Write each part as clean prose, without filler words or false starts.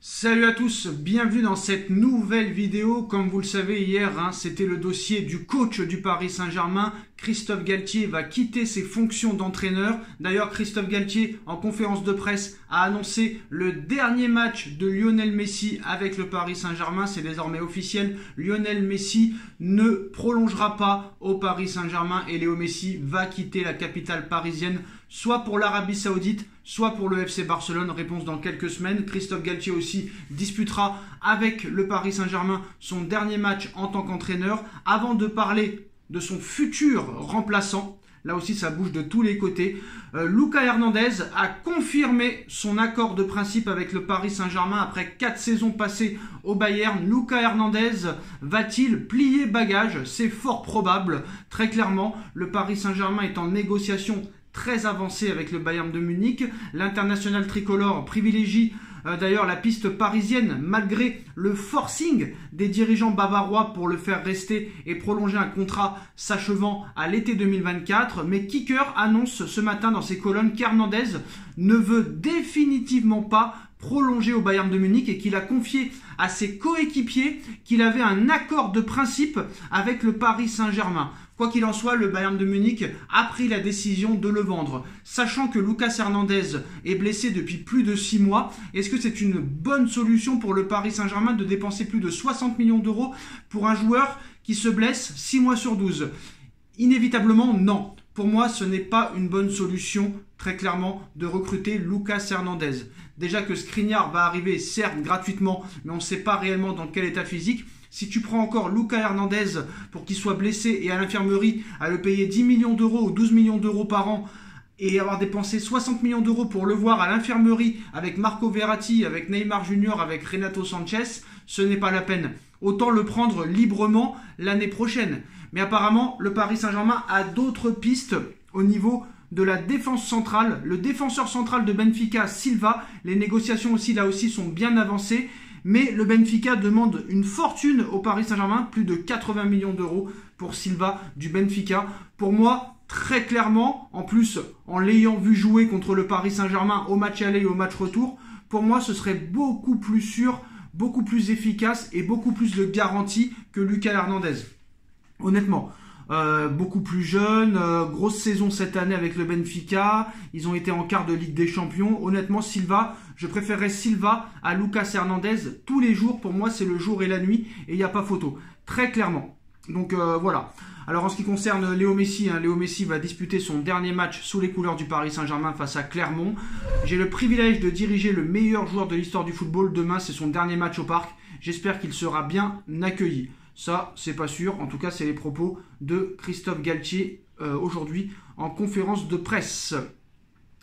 Salut à tous, bienvenue dans cette nouvelle vidéo. Comme vous le savez, hier, c'était le dossier du coach du Paris Saint-Germain. Christophe Galtier va quitter ses fonctions d'entraîneur. D'ailleurs, Christophe Galtier, en conférence de presse, a annoncé le dernier match de Lionel Messi avec le Paris Saint-Germain. C'est désormais officiel. Lionel Messi ne prolongera pas au Paris Saint-Germain et Léo Messi va quitter la capitale parisienne, soit pour l'Arabie Saoudite, soit pour le FC Barcelone. Réponse dans quelques semaines. Christophe Galtier aussi disputera avec le Paris Saint-Germain son dernier match en tant qu'entraîneur. Avant de parler de son futur remplaçant, là aussi ça bouge de tous les côtés, Lucas Hernandez a confirmé son accord de principe avec le Paris Saint-Germain après 4 saisons passées au Bayern. Lucas Hernandez va-t-il plier bagage? C'est fort probable. Très clairement, le Paris Saint-Germain est en négociation très avancé avec le Bayern de Munich. L'international tricolore privilégie d'ailleurs la piste parisienne malgré le forcing des dirigeants bavarois pour le faire rester et prolonger un contrat s'achevant à l'été 2024. Mais Kicker annonce ce matin dans ses colonnes qu'Hernandez ne veut définitivement pas prolongé au Bayern de Munich et qu'il a confié à ses coéquipiers qu'il avait un accord de principe avec le Paris Saint-Germain. Quoi qu'il en soit, le Bayern de Munich a pris la décision de le vendre. Sachant que Lucas Hernandez est blessé depuis plus de 6 mois, est-ce que c'est une bonne solution pour le Paris Saint-Germain de dépenser plus de 60 millions d'euros pour un joueur qui se blesse 6 mois sur 12? Inévitablement, non. Pour moi, ce n'est pas une bonne solution, très clairement, de recruter Lucas Hernandez. Déjà que Skriniar va arriver, certes, gratuitement, mais on ne sait pas réellement dans quel état physique. Si tu prends encore Lucas Hernandez pour qu'il soit blessé et à l'infirmerie, à le payer 10 millions d'euros ou 12 millions d'euros par an, et avoir dépensé 60 millions d'euros pour le voir à l'infirmerie avec Marco Verratti, avec Neymar Junior, avec Renato Sanchez, ce n'est pas la peine. Autant le prendre librement l'année prochaine. Mais apparemment, le Paris Saint-Germain a d'autres pistes au niveau de la défense centrale. Le défenseur central de Benfica, Silva, les négociations aussi là aussi sont bien avancées. Mais le Benfica demande une fortune au Paris Saint-Germain, plus de 80 millions d'euros pour Silva du Benfica. Pour moi, très clairement, en plus en l'ayant vu jouer contre le Paris Saint-Germain au match aller et au match retour, pour moi ce serait beaucoup plus sûr, beaucoup plus efficace et beaucoup plus de garantie que Lucas Hernandez. Honnêtement, beaucoup plus jeune, grosse saison cette année avec le Benfica, ils ont été en quart de Ligue des Champions. Honnêtement, Silva, je préférerais Silva à Lucas Hernandez tous les jours. Pour moi, c'est le jour et la nuit et il n'y a pas photo, très clairement. Donc voilà. Alors en ce qui concerne Léo Messi, Léo Messi va disputer son dernier match sous les couleurs du Paris Saint-Germain face à Clermont. J'ai le privilège de diriger le meilleur joueur de l'histoire du football. Demain, c'est son dernier match au Parc. J'espère qu'il sera bien accueilli. Ça, c'est pas sûr. En tout cas, c'est les propos de Christophe Galtier aujourd'hui en conférence de presse.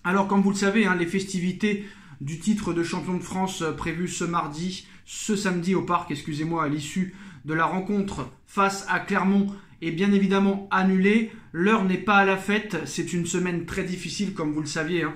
Alors, comme vous le savez, les festivités du titre de champion de France prévues ce samedi au Parc, excusez-moi, à l'issue de la rencontre face à Clermont, est bien évidemment annulée. L'heure n'est pas à la fête. C'est une semaine très difficile, comme vous le saviez.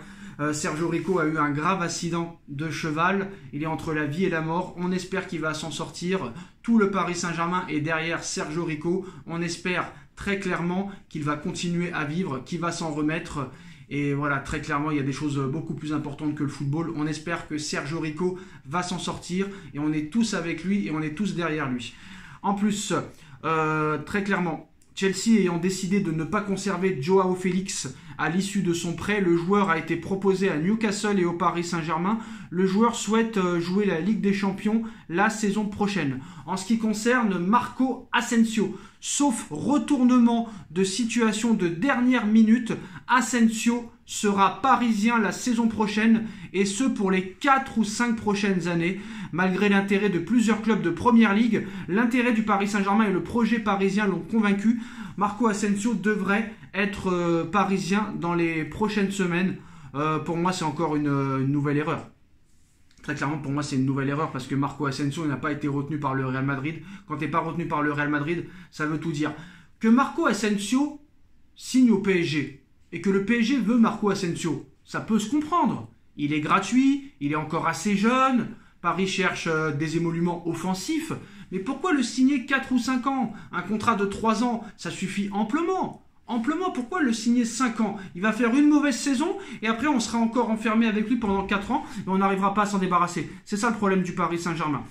Sergio Rico a eu un grave accident de cheval. Il est entre la vie et la mort. On espère qu'il va s'en sortir. Tout le Paris Saint-Germain est derrière Sergio Rico. On espère très clairement qu'il va continuer à vivre, qu'il va s'en remettre. Et voilà, très clairement, il y a des choses beaucoup plus importantes que le football. On espère que Sergio Rico va s'en sortir. Et on est tous avec lui et on est tous derrière lui. En plus, très clairement, Chelsea ayant décidé de ne pas conserver Joao Félix à l'issue de son prêt, le joueur a été proposé à Newcastle et au Paris Saint-Germain. Le joueur souhaite jouer la Ligue des Champions la saison prochaine. En ce qui concerne Marco Asensio, sauf retournement de situation de dernière minute, Asensio sera parisien la saison prochaine et ce pour les 4 ou 5 prochaines années. Malgré l'intérêt de plusieurs clubs de Première Ligue, l'intérêt du Paris Saint-Germain et le projet parisien l'ont convaincu. Marco Asensio devrait être parisien dans les prochaines semaines. Pour moi, c'est encore une nouvelle erreur. Très clairement, pour moi, c'est une nouvelle erreur parce que Marco Asensio n'a pas été retenu par le Real Madrid. Quand tu n'es pas retenu par le Real Madrid, ça veut tout dire. Que Marco Asensio signe au PSG et que le PSG veut Marco Asensio, ça peut se comprendre. Il est gratuit, il est encore assez jeune. Paris cherche des émoluments offensifs. Mais pourquoi le signer 4 ou 5 ans? Un contrat de 3 ans, ça suffit amplement. amplement. Pourquoi le signer 5 ans? Il va faire une mauvaise saison et après on sera encore enfermé avec lui pendant 4 ans et on n'arrivera pas à s'en débarrasser. C'est ça le problème du Paris Saint-Germain.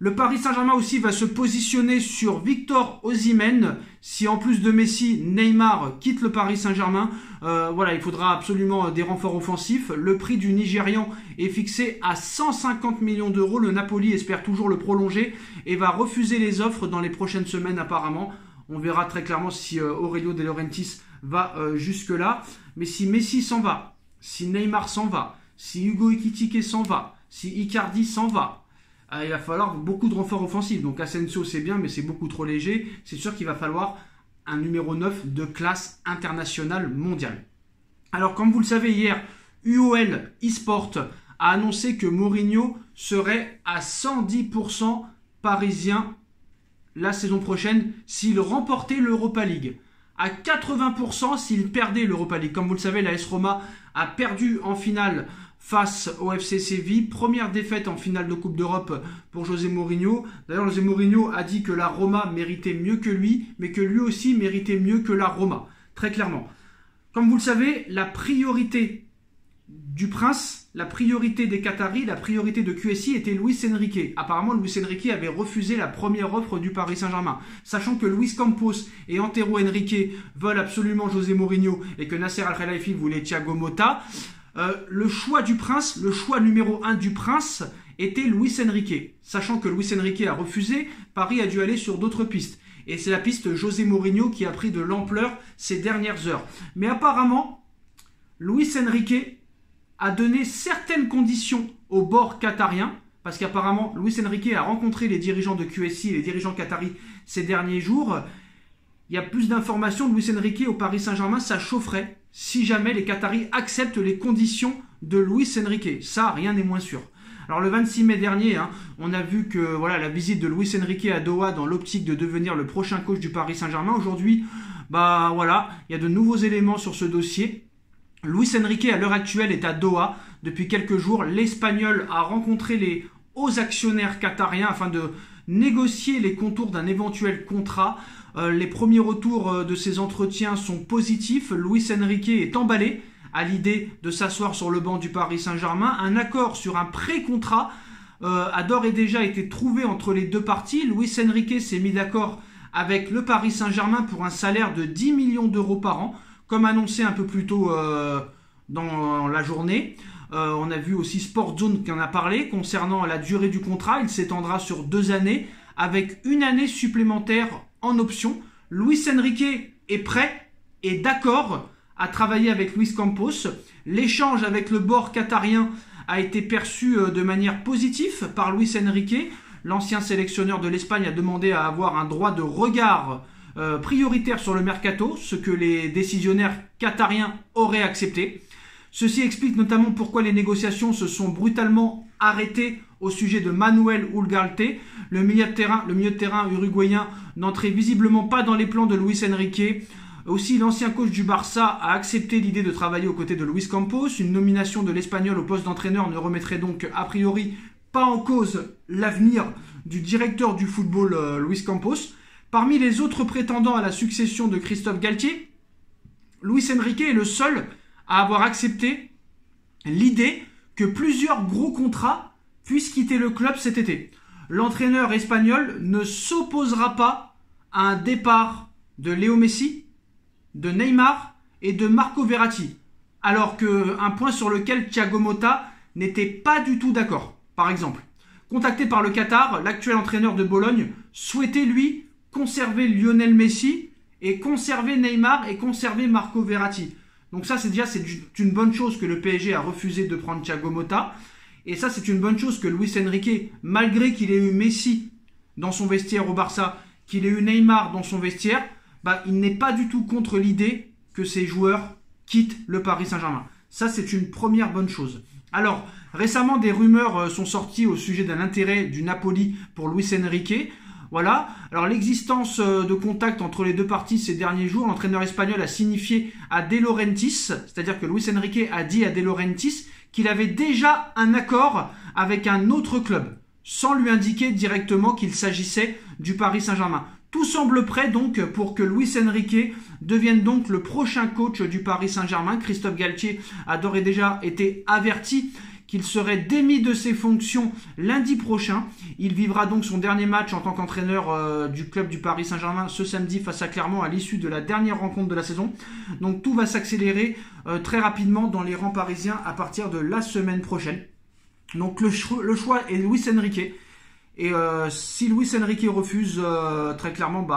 Le Paris Saint-Germain aussi va se positionner sur Victor Osimhen. Si en plus de Messi, Neymar quitte le Paris Saint-Germain, voilà, il faudra absolument des renforts offensifs. Le prix du Nigérian est fixé à 150 millions d'euros. Le Napoli espère toujours le prolonger et va refuser les offres dans les prochaines semaines apparemment. On verra très clairement si Aurelio De Laurentiis va jusque-là. Mais si Messi s'en va, si Neymar s'en va, si Hugo Ekitike s'en va, si Icardi s'en va, il va falloir beaucoup de renforts offensifs. Donc Asensio c'est bien mais c'est beaucoup trop léger. C'est sûr qu'il va falloir un numéro 9 de classe internationale mondiale. Alors comme vous le savez hier, UOL eSport a annoncé que Mourinho serait à 110% parisien la saison prochaine s'il remportait l'Europa League. À 80% s'il perdait l'Europa League. Comme vous le savez, l'AS Roma a perdu en finale face au FC Séville. Première défaite en finale de Coupe d'Europe pour José Mourinho. D'ailleurs, José Mourinho a dit que la Roma méritait mieux que lui, mais que lui aussi méritait mieux que la Roma. Très clairement. Comme vous le savez, la priorité du Prince, la priorité des Qataris, la priorité de QSI était Luis Enrique. Apparemment, Luis Enrique avait refusé la première offre du Paris Saint-Germain. Sachant que Luis Campos et Antero Henrique veulent absolument José Mourinho et que Nasser Al-Khelaifi voulait Thiago Motta, le choix du Prince, le choix numéro 1 du Prince était Luis Enrique. Sachant que Luis Enrique a refusé, Paris a dû aller sur d'autres pistes. Et c'est la piste José Mourinho qui a pris de l'ampleur ces dernières heures. Mais apparemment, Luis Enrique a donné certaines conditions au bord qatarien, parce qu'apparemment, Luis Enrique a rencontré les dirigeants de QSI et les dirigeants qataris ces derniers jours. Il y a plus d'informations. Luis Enrique au Paris Saint-Germain, ça chaufferait si jamais les Qataris acceptent les conditions de Luis Enrique. Ça, rien n'est moins sûr. Alors le 26 mai dernier, on a vu que voilà, la visite de Luis Enrique à Doha dans l'optique de devenir le prochain coach du Paris Saint-Germain. Aujourd'hui, voilà, il y a de nouveaux éléments sur ce dossier. Luis Enrique, à l'heure actuelle, est à Doha depuis quelques jours. L'Espagnol a rencontré les hauts actionnaires qatariens afin de négocier les contours d'un éventuel contrat. Les premiers retours de ces entretiens sont positifs. Luis Enrique est emballé à l'idée de s'asseoir sur le banc du Paris Saint-Germain. Un accord sur un pré-contrat a d'ores et déjà été trouvé entre les deux parties. Luis Enrique s'est mis d'accord avec le Paris Saint-Germain pour un salaire de 10 millions d'euros par an, comme annoncé un peu plus tôt dans la journée. On a vu aussi Sport Zone qui en a parlé concernant la durée du contrat. Il s'étendra sur 2 années avec 1 année supplémentaire en option. Luis Enrique est prêt et d'accord à travailler avec Luis Campos. L'échange avec le bord qatarien a été perçu de manière positive par Luis Enrique. L'ancien sélectionneur de l'Espagne a demandé à avoir un droit de regard prioritaire sur le mercato, ce que les décisionnaires qatariens auraient accepté. Ceci explique notamment pourquoi les négociations se sont brutalement arrêtées au sujet de Manuel Ugarte. Le milieu de terrain uruguayen n'entrait visiblement pas dans les plans de Luis Enrique. Aussi, l'ancien coach du Barça a accepté l'idée de travailler aux côtés de Luis Campos. Une nomination de l'Espagnol au poste d'entraîneur ne remettrait donc a priori pas en cause l'avenir du directeur du football Luis Campos. Parmi les autres prétendants à la succession de Christophe Galtier, Luis Enrique est le seul à avoir accepté l'idée que plusieurs gros contrats puissent quitter le club cet été. L'entraîneur espagnol ne s'opposera pas à un départ de Léo Messi, de Neymar et de Marco Verratti, alors qu'un point sur lequel Thiago Motta n'était pas du tout d'accord. Par exemple, contacté par le Qatar, l'actuel entraîneur de Bologne souhaitait lui conserver Lionel Messi et conserver Neymar et conserver Marco Verratti. Donc ça, c'est une bonne chose que le PSG a refusé de prendre Thiago Motta. Et ça, c'est une bonne chose que Luis Enrique, malgré qu'il ait eu Messi dans son vestiaire au Barça, qu'il ait eu Neymar dans son vestiaire, il n'est pas du tout contre l'idée que ces joueurs quittent le Paris Saint-Germain. Ça, c'est une première bonne chose. Alors, récemment, des rumeurs sont sorties au sujet d'un intérêt du Napoli pour Luis Enrique. Voilà. Alors, l'existence de contact entre les deux parties ces derniers jours, l'entraîneur espagnol a signifié à De Laurentiis, c'est-à-dire que Luis Enrique a dit à De Laurentiis qu'il avait déjà un accord avec un autre club, sans lui indiquer directement qu'il s'agissait du Paris Saint-Germain. Tout semble prêt donc pour que Luis Enrique devienne donc le prochain coach du Paris Saint-Germain. Christophe Galtier a d'ores et déjà été averti qu'il serait démis de ses fonctions lundi prochain. Il vivra donc son dernier match en tant qu'entraîneur du club du Paris Saint-Germain ce samedi face à Clermont à l'issue de la dernière rencontre de la saison. Donc tout va s'accélérer très rapidement dans les rangs parisiens à partir de la semaine prochaine. Donc le choix est Luis Enrique. Et si Luis Enrique refuse, très clairement,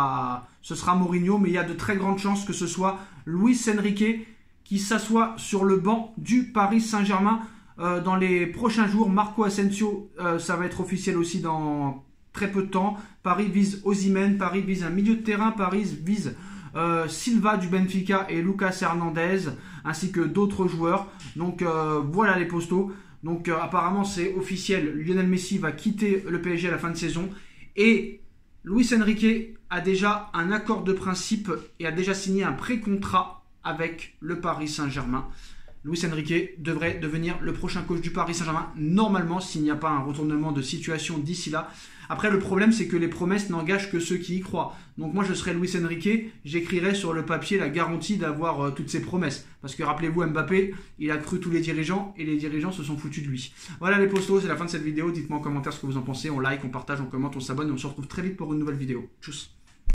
ce sera Mourinho. Mais il y a de très grandes chances que ce soit Luis Enrique qui s'assoit sur le banc du Paris Saint-Germain dans les prochains jours. Marco Asensio, ça va être officiel aussi dans très peu de temps. Paris vise Osimhen, Paris vise un milieu de terrain, Paris vise Silva du Benfica et Lucas Hernandez, ainsi que d'autres joueurs. Donc voilà les postos. Donc apparemment c'est officiel, Lionel Messi va quitter le PSG à la fin de saison et Luis Enrique a déjà un accord de principe et a déjà signé un pré-contrat avec le Paris Saint-Germain. Luis Enrique devrait devenir le prochain coach du Paris Saint-Germain, normalement, s'il n'y a pas un retournement de situation d'ici là. Après, le problème, c'est que les promesses n'engagent que ceux qui y croient. Donc moi, je serais Luis Enrique, j'écrirais sur le papier la garantie d'avoir toutes ces promesses. Parce que rappelez-vous, Mbappé, il a cru tous les dirigeants et les dirigeants se sont foutus de lui. Voilà les postos, c'est la fin de cette vidéo. Dites-moi en commentaire ce que vous en pensez. On like, on partage, on commente, on s'abonne et on se retrouve très vite pour une nouvelle vidéo. Tchuss.